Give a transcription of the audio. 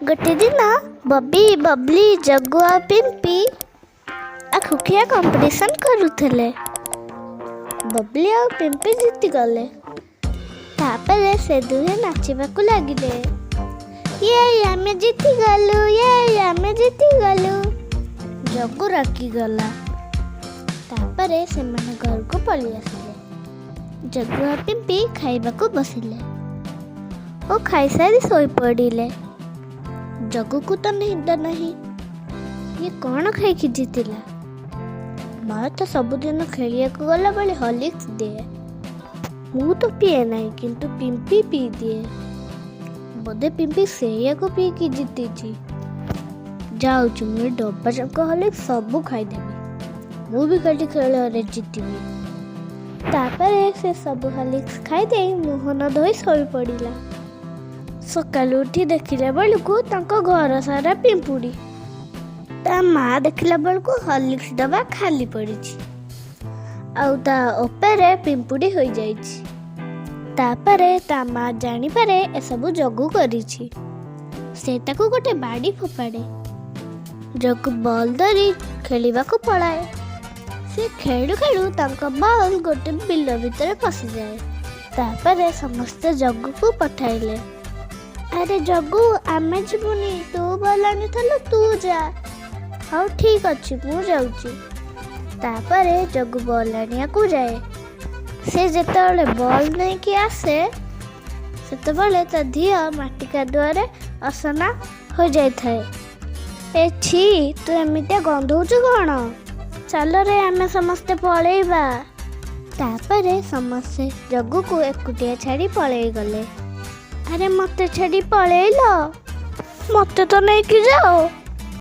गोटे दिन बबी बबली जग्गू और पिंपी खुखिया कंपटीशन करुले। बबली और पिंपी जीति गले। तापर से दुहे नाचिबाकू लागिले। ये आमे जीति गलु, ये आमे जीति गलु। जग्गू रागी गला। तापर से माने घर को पळी आसिले। जग्गू और पिंपी खाइबाकू बसिले। ओ खाई सारी सोई पड़िले। जग्गू को तो निद नहीं। ये कौन खाई जीतिला? माँ तो सबुदिन खेलिया को गला बेले हॉर्लिक्स दिए। मु तो पिए नहीं किंतु पिंपी पी दिए। बोधे पिंपी सेया को पी की जीती जी। जाऊँ मैं डब्बा जाक हॉर्लिक्स सबू खाईदेवी। मु भी खाली खेल जीतबी। तापर से सब हॉर्लिक्स खाईदे मुह न धोई सोई पड़िला। सकालू उठी देखिला बेलू घर सारा पिंपुड़ी। ता माँ देखला बेलू हॉर्लिक्स डब्बा खाली पड़ी। आउे पिंपुड़ी हो जाइछि। तापरे ता माँ जानी पारे ए सबु जग्गू करिछि। से ताकू गोटे बाड़ी फोपाड़े। जग्गू बॉल धरी खेलिबा को पळाए। से खेलु खेलु तांको बॉल गोटे बिल भितर पसि जाए। तापरे समस्त जग्गू को पठाइले। अरे जग्गू आमे जीवुनी, तू बॉल आनी थलो तू जा। हाँ ठीक अच्छी मु जाऊँगी। तापरे जग्गू बॉल आनिया को जाए। से जेतेबेले बॉल नहीं कि आसे सेतेबेले ता धिया माटी कादुआरे असना हो जाए थाए। ए छी तू एमितिया गंधौचु कौन? चल रे आमे समस्ते पळेइबा। तापरे समस्ते जग्गू को एकुटिया छाड़ी पळेइ गले। अरे मते छाड़ी पळेइलो, मते तो नहीं कि जाओ।